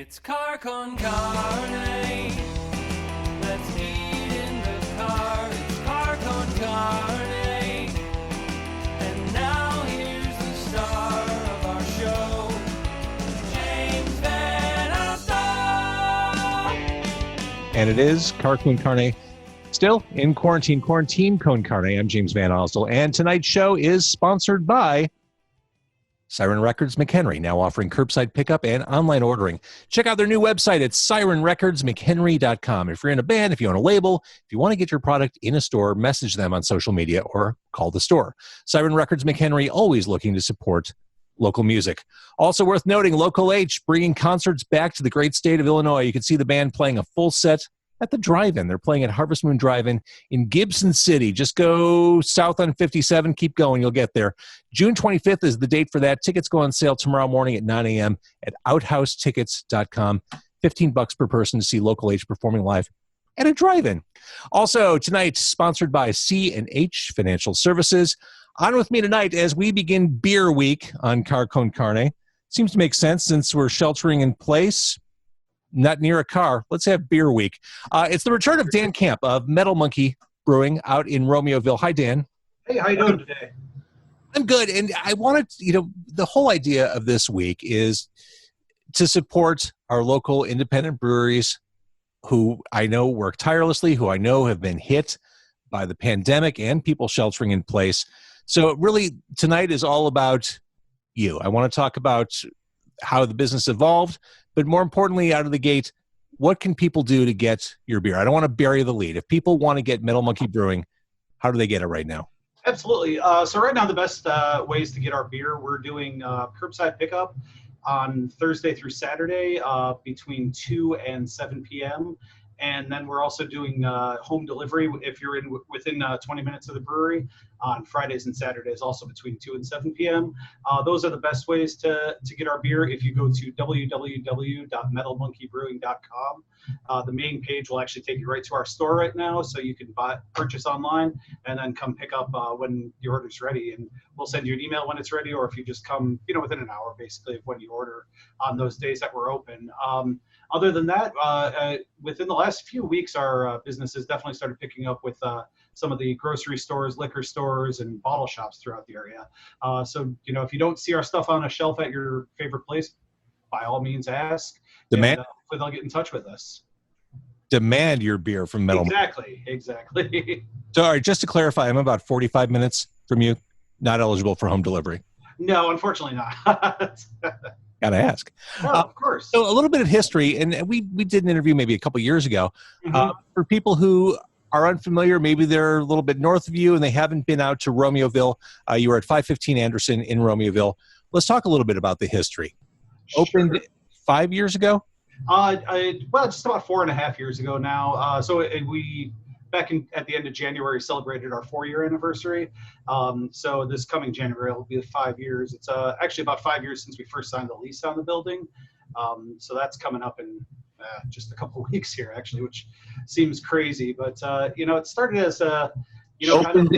It's car con carne. Let's eat in the car. It's car con carne. And now here's the star of our show, James Van Alstyne. And it is Car Con Carne. Still in quarantine con carne. I'm James Van Alstyne. And tonight's show is sponsored by Siren Records McHenry, now offering curbside pickup and online ordering. Check out their new website at sirenrecordsmchenry.com. If you're in a band, if you own a label, if you want to get your product in a store, message them on social media or call the store. Siren Records McHenry, always looking to support local music. Also worth noting, Local H bringing concerts back to the great state of Illinois. You can see the band playing a full set at the drive-in. They're playing at Harvest Moon Drive-In in Gibson City. Just go south on 57. Keep going. You'll get there. June 25th is the date for that. Tickets go on sale tomorrow morning at 9 a.m. at outhousetickets.com. $15 per person to see Local H performing live at a drive-in. Also, tonight, sponsored by C&H Financial Services. On with me tonight as we begin Beer Week on Car Con Carne. Seems to make sense since we're sheltering in place. Not near a car. Let's have Beer Week. It's the return of Dan Camp of Metal Monkey Brewing out in Romeoville. Hi, Dan. Hey, how you doing today? I'm good. And I wanted, the whole idea of this week is to support our local independent breweries who I know work tirelessly, who I know have been hit by the pandemic and people sheltering in place. So really, tonight is all about you. I want to talk about how the business evolved, but more importantly, out of the gate, what can people do to get your beer? I don't want to bury the lead. If people want to get Metal Monkey Brewing, how do they get it right now? Absolutely. So right now, the best ways to get our beer, we're doing curbside pickup on Thursday through Saturday between 2 and 7 p.m. And then we're also doing home delivery if you're within 20 minutes of the brewery on Fridays and Saturdays, also between 2 and 7 p.m. Those are the best ways to get our beer. If you go to www.metalmonkeybrewing.com, the main page will actually take you right to our store right now, so you can purchase online and then come pick up when your order's ready. And we'll send you an email when it's ready, or if you just come, within an hour basically of when you order on those days that we're open. Other than that, within the last few weeks, our business has definitely started picking up with some of the grocery stores, liquor stores, and bottle shops throughout the area. So, if you don't see our stuff on a shelf at your favorite place, by all means ask. Demand. And, hopefully they'll get in touch with us. Demand your beer from Metal Exactly. So, all right, just to clarify, I'm about 45 minutes from you, not eligible for home delivery. No, unfortunately not. Gotta ask. No, of course. So a little bit of history, and we did an interview maybe a couple years ago. For people who are unfamiliar, maybe they're a little bit north of you and they haven't been out to Romeoville. You were at 515 Anderson in Romeoville. Let's talk a little bit about the history. Sure. Opened 5 years ago? Well, just about 4.5 years ago now. We at the end of January celebrated our 4-year anniversary. So this coming January will be 5 years. It's actually about 5 years since we first signed the lease on the building. So that's coming up in just a couple of weeks here, actually, which seems crazy. But it started as a kind of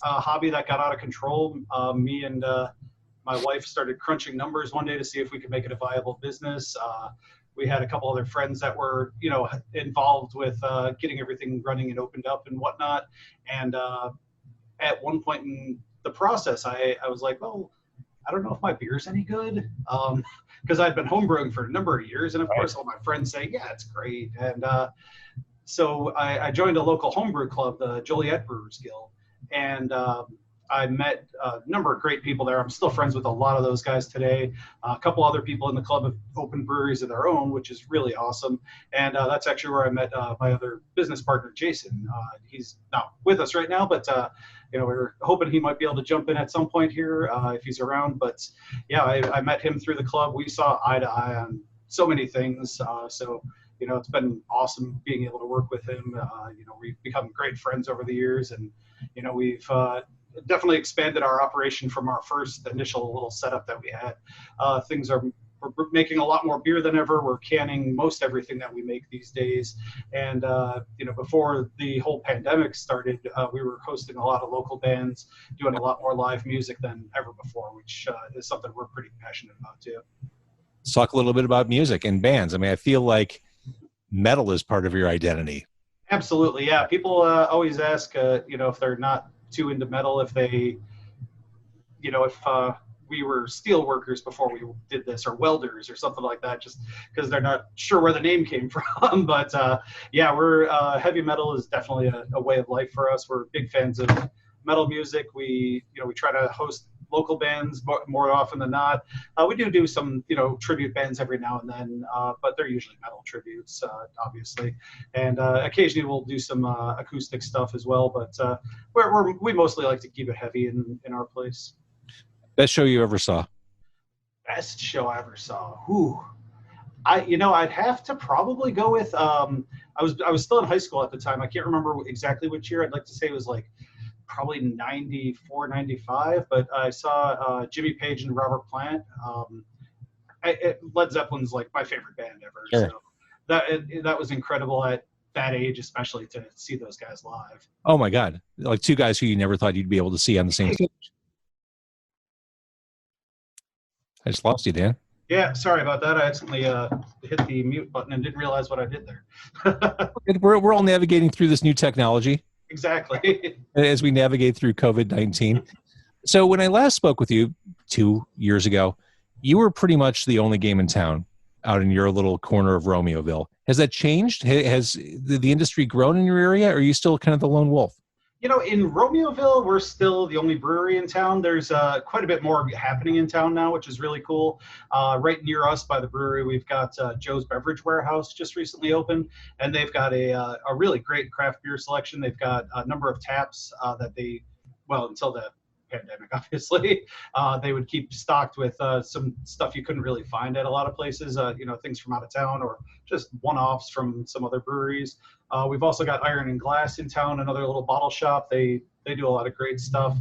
a hobby that got out of control. Me and my wife started crunching numbers one day to see if we could make it a viable business. We had a couple other friends that were, involved with getting everything running and opened up and whatnot. And at one point in the process, I was like, well, I don't know if my beer's any good, because I'd been homebrewing for a number of years. And of course, all my friends say, yeah, it's great. And so I joined a local homebrew club, the Joliet Brewers Guild. And I met a number of great people there. I'm still friends with a lot of those guys today. A couple other people in the club have opened breweries of their own, which is really awesome. And that's actually where I met my other business partner, Jason. He's not with us right now, but we're hoping he might be able to jump in at some point here if he's around. But yeah, I met him through the club. We saw eye to eye on so many things. So it's been awesome being able to work with him. We've become great friends over the years, and we've definitely expanded our operation from our first initial little setup that we had. We're making a lot more beer than ever. We're canning most everything that we make these days. And, before the whole pandemic started, we were hosting a lot of local bands, doing a lot more live music than ever before, which is something we're pretty passionate about too. Let's talk a little bit about music and bands. I mean, I feel like metal is part of your identity. Absolutely, yeah. People always ask, if they're not too into metal, if they, if we were steel workers before we did this, or welders or something like that, just because they're not sure where the name came from. But yeah, we're heavy metal is definitely a way of life for us. We're big fans of metal music. We try to host local bands more often than not. We do some tribute bands every now and then, but they're usually metal tributes, obviously. And occasionally we'll do some acoustic stuff as well. But we mostly like to keep it heavy in our place. Best show you ever saw? Best show I ever saw. Whew. I'd have to probably go with. I was still in high school at the time. I can't remember exactly which year. I'd like to say it was like probably 94, 95. But I saw Jimmy Page and Robert Plant. Led Zeppelin's like my favorite band ever. Sure. So that was incredible at that age, especially to see those guys live. Oh my God! Like two guys who you never thought you'd be able to see on the same stage. I just lost you, Dan. Yeah, sorry about that. I accidentally hit the mute button and didn't realize what I did there. We're all navigating through this new technology. Exactly. As we navigate through COVID-19. So when I last spoke with you 2 years ago, you were pretty much the only game in town out in your little corner of Romeoville. Has that changed? Has the industry grown in your area, or are you still kind of the lone wolf? In Romeoville, we're still the only brewery in town. There's quite a bit more happening in town now, which is really cool. Right near us by the brewery, we've got Joe's Beverage Warehouse just recently opened, and they've got a really great craft beer selection. They've got a number of taps until the pandemic, obviously, they would keep stocked with some stuff you couldn't really find at a lot of places, things from out of town or just one-offs from some other breweries. We've also got Iron and Glass in town, another little bottle shop. They do a lot of great stuff.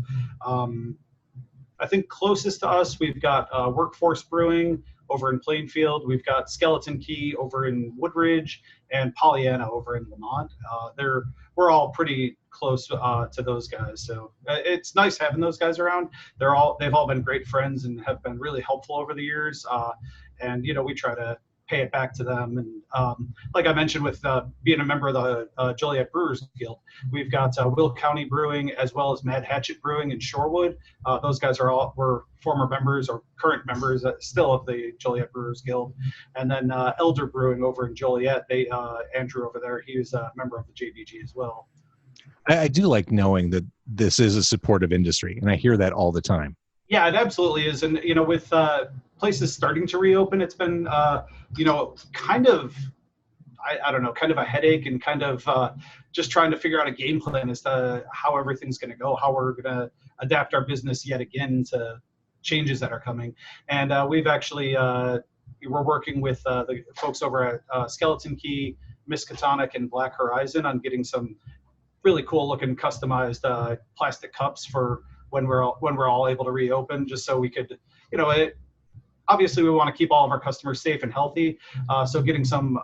I think closest to us, we've got Workforce Brewing over in Plainfield. We've got Skeleton Key over in Woodridge and Pollyanna over in Lamont. We're all pretty close to those guys, so it's nice having those guys around. They've all been great friends and have been really helpful over the years. And we try to pay it back to them. And like I mentioned, with being a member of the Joliet Brewers Guild, we've got Will County Brewing as well as Mad Hatchet Brewing in Shorewood. Those guys were former members or current members still of the Joliet Brewers Guild. And then Elder Brewing over in Joliet, Andrew over there, he was a member of the JBG as well. I do like knowing that this is a supportive industry, and I hear that all the time. Yeah, it absolutely is. And, with places starting to reopen, it's been, kind of, I don't know, kind of a headache and kind of just trying to figure out a game plan as to how everything's going to go, how we're going to adapt our business yet again to changes that are coming. And we've actually, we're working with the folks over at Skeleton Key, Miskatonic, and Black Horizon on getting some really cool looking customized plastic cups for when we're all able to reopen, just so we could, obviously we want to keep all of our customers safe and healthy. So getting some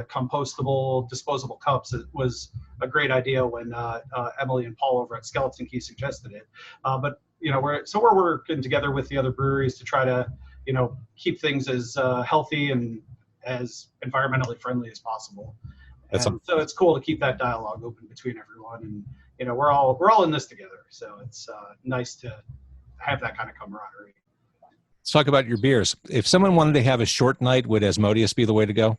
compostable, disposable cups was a great idea when Emily and Paul over at Skeleton Key suggested it. But we're working together with the other breweries to try to, keep things as healthy and as environmentally friendly as possible. So it's cool to keep that dialogue open between everyone, and we're all in this together. So it's nice to have that kind of camaraderie. Let's talk about your beers. If someone wanted to have a short night, would Asmodeus be the way to go?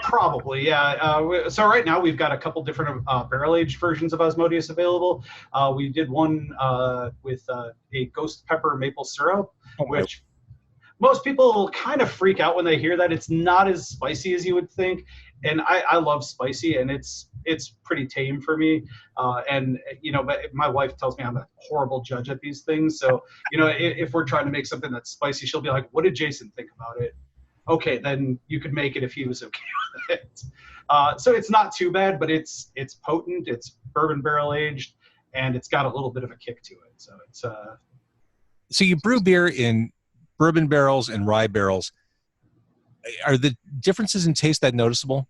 Probably, yeah. So right now we've got a couple different barrel-aged versions of Asmodeus available. We did one with a ghost pepper maple syrup, which most people kind of freak out when they hear that. It's not as spicy as you would think. And I love spicy, and it's pretty tame for me. But my wife tells me I'm a horrible judge at these things. So, if we're trying to make something that's spicy, she'll be like, "What did Jason think about it?" Okay, then you could make it if he was okay with it. So it's not too bad, but it's potent. It's bourbon barrel aged, and it's got a little bit of a kick to it. So it's. So you brew beer in bourbon barrels and rye barrels. Are the differences in taste that noticeable?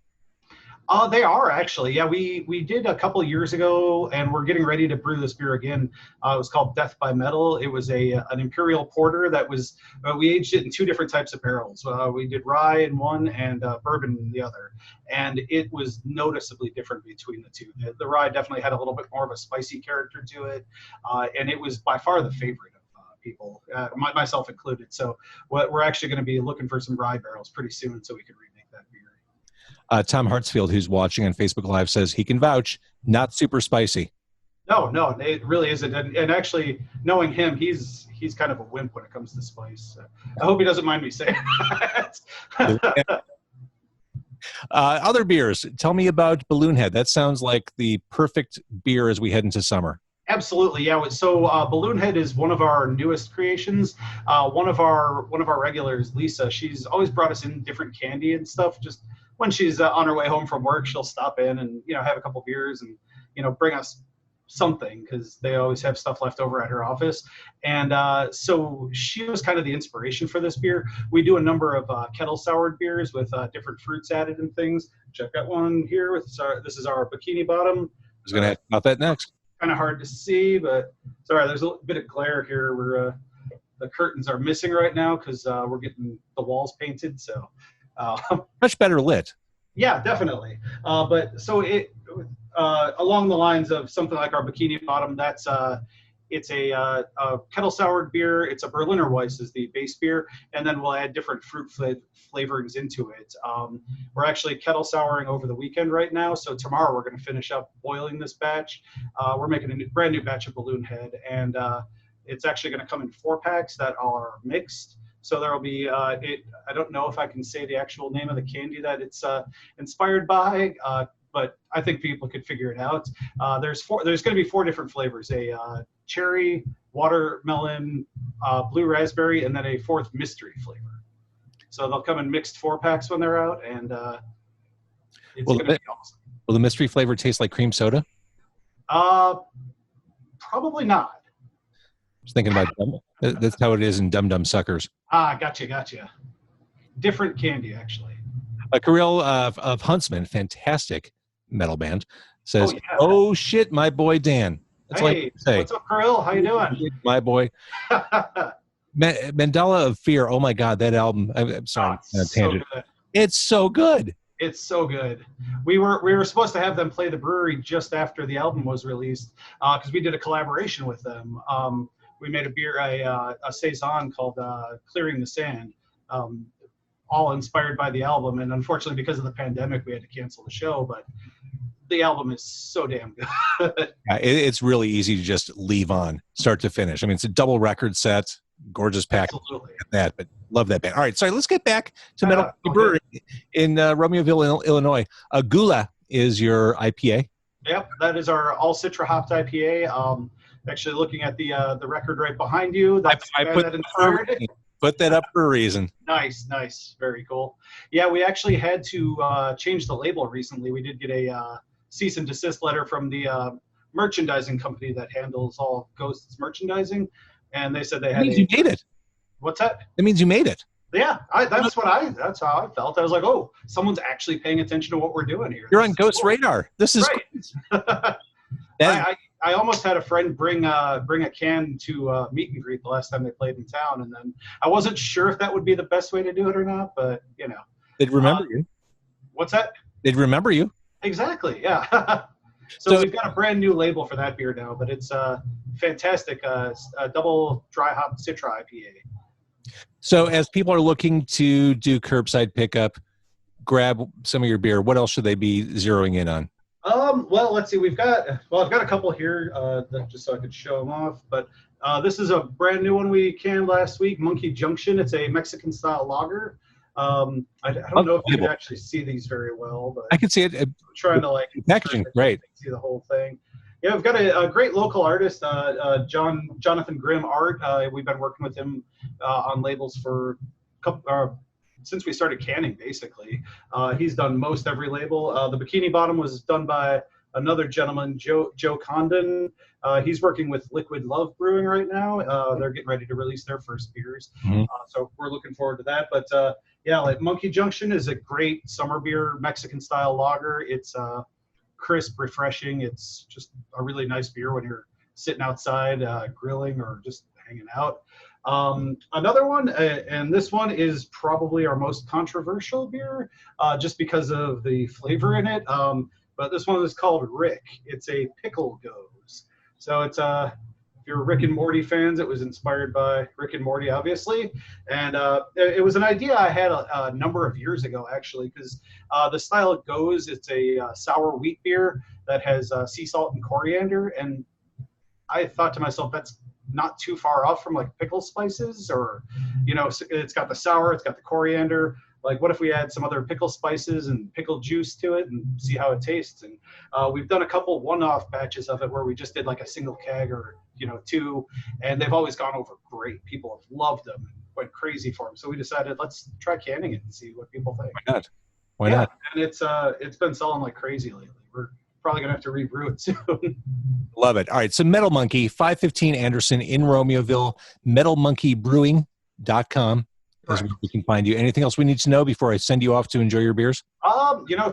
They are actually. Yeah, we did a couple of years ago, and we're getting ready to brew this beer again. It was called Death by Metal. It was an imperial porter that was. We aged it in two different types of barrels. We did rye in one and bourbon in the other, and it was noticeably different between the two. The rye definitely had a little bit more of a spicy character to it, and it was by far the favorite of people, myself included. So we're actually going to be looking for some rye barrels pretty soon, so we can remake that beer. Tom Hartsfield, who's watching on Facebook Live, says he can vouch, not super spicy. No, it really isn't. And actually, knowing him, he's kind of a wimp when it comes to spice. I hope he doesn't mind me saying that. Other beers. Tell me about Balloon Head. That sounds like the perfect beer as we head into summer. Absolutely, yeah. So Balloon Head is one of our newest creations. One of our regulars, Lisa, she's always brought us in different candy and stuff. Just when she's on her way home from work, she'll stop in and have a couple beers and bring us something, because they always have stuff left over at her office. And so she was kind of the inspiration for this beer. We do a number of kettle soured beers with different fruits added and things. I've got one here with this is our Bikini Bottom. I was going to ask about that next. Kind of hard to see, but sorry, there's a bit of glare here where the curtains are missing right now because we're getting the walls painted. So much better lit. Yeah, definitely. But so it along the lines of something like our Bikini Bottom, that's it's a kettle soured beer. It's a Berliner Weiss is the base beer, and then we'll add different fruit flavorings into it. We're actually kettle souring over the weekend right now, so tomorrow we're going to finish up boiling this batch. We're making a brand new batch of Balloon Head, and it's actually going to come in 4-packs that are mixed. So there will be, I don't know if I can say the actual name of the candy that it's inspired by, but I think people could figure it out. There's going to be 4 different flavors: a cherry, watermelon, blue raspberry, and then a 4th mystery flavor. So they'll come in mixed 4-packs when they're out, and it's going to be awesome. Will the mystery flavor taste like cream soda? Probably not. I was thinking about that's how it is in Dum Dum Suckers. Gotcha. Different candy, actually. Kirill of Huntsman, fantastic metal band, says, "Oh shit, my boy Dan." That's hey, what's up, Kirill? How you doing? My boy. Mandela of Fear. Oh my God, that album. I'm sorry, tangent. So it's so good. It's so good. We were supposed to have them play the brewery just after the album was released because we did a collaboration with them. We made a beer, a saison called Clearing the Sand, all inspired by the album. And unfortunately, because of the pandemic, we had to cancel the show. But the album is so damn good. It's really easy to just leave on, start to finish. I mean, it's a double record set, gorgeous package. Absolutely. That, but love that band. All right, sorry, let's get back to Metal Monkey Brewing in Romeoville, Illinois. Gula is your IPA. Yep, that is our all Citra hopped IPA. Actually, looking at the record right behind you, that's I put that up for a reason. Nice, very cool. Yeah, we actually had to change the label recently. We did get a cease and desist letter from the merchandising company that handles all Ghosts merchandising, and they said they had. That means you made it. What's that? That means you made it. Yeah, that's how I felt. I was like, oh, someone's actually paying attention to what we're doing here. You're on Ghost Radar. This is right. I almost had a friend bring a can to meet and greet the last time they played in town, and then I wasn't sure if that would be the best way to do it or not, but they'd remember you. What's that? They'd remember you. Exactly. Yeah. So we've got a brand new label for that beer now, but it's fantastic. A double dry hop Citra IPA. So as people are looking to do curbside pickup, grab some of your beer, what else should they be zeroing in on? Well, let's see. I've got a couple here just so I could show them off. But this is a brand new one we canned last week, Monkey Junction. It's a Mexican style lager. I don't know if you can actually see these very well, but I can see it. I'm trying to packaging. Great. See the whole thing. Yeah, we've got a great local artist, Jonathan Grimm Art. We've been working with him on labels for since we started canning, basically. He's done most every label. The Bikini Bottom was done by another gentleman, Joe Condon. He's working with Liquid Love Brewing right now. They're getting ready to release their first beers. Mm-hmm. So we're looking forward to that. But Yeah, like Monkey Junction is a great summer beer, Mexican style lager. It's crisp, refreshing. It's just a really nice beer when you're sitting outside grilling or just hanging out. Another one, and this one is probably our most controversial beer, just because of the flavor in it. But this one is called Rick. It's a pickle goes. So it's if you're Rick and Morty fans, it was inspired by Rick and Morty, obviously. And it was an idea I had a number of years ago, actually, because the style it goes, it's a sour wheat beer that has sea salt and coriander. And I thought to myself, that's not too far off from like pickle spices, or, it's got the sour, it's got the coriander. Like, what if we add some other pickle spices and pickle juice to it and see how it tastes? And we've done a couple one-off batches of it where we just did like a single keg or, two, and they've always gone over great. People have loved them and went crazy for them. So we decided, let's try canning it and see what people think. Why not? Why not? And it's been selling like crazy lately. We're probably gonna have to rebrew it soon. Love it. All right. So Metal Monkey, 515 Anderson in Romeoville, metalmonkeybrewing.com. As we can find you. Anything else we need to know before I send you off to enjoy your beers?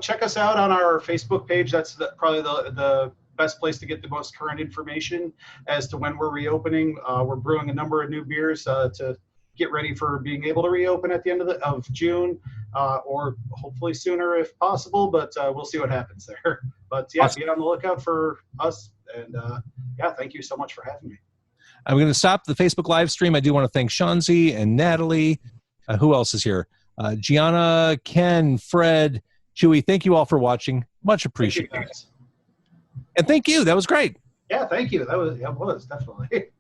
Check us out on our Facebook page. That's probably the best place to get the most current information as to when we're reopening. We're brewing a number of new beers to get ready for being able to reopen at the end of June, or hopefully sooner if possible, but we'll see what happens there. But yeah, awesome. Be on the lookout for us. And thank you so much for having me. I'm going to stop the Facebook live stream. I do want to thank Shanzi and Natalie. Who else is here? Gianna, Ken, Fred, Chewy. Thank you all for watching. Much appreciated. Thank you, guys. And thank you. That was great. Yeah, thank you. That was definitely.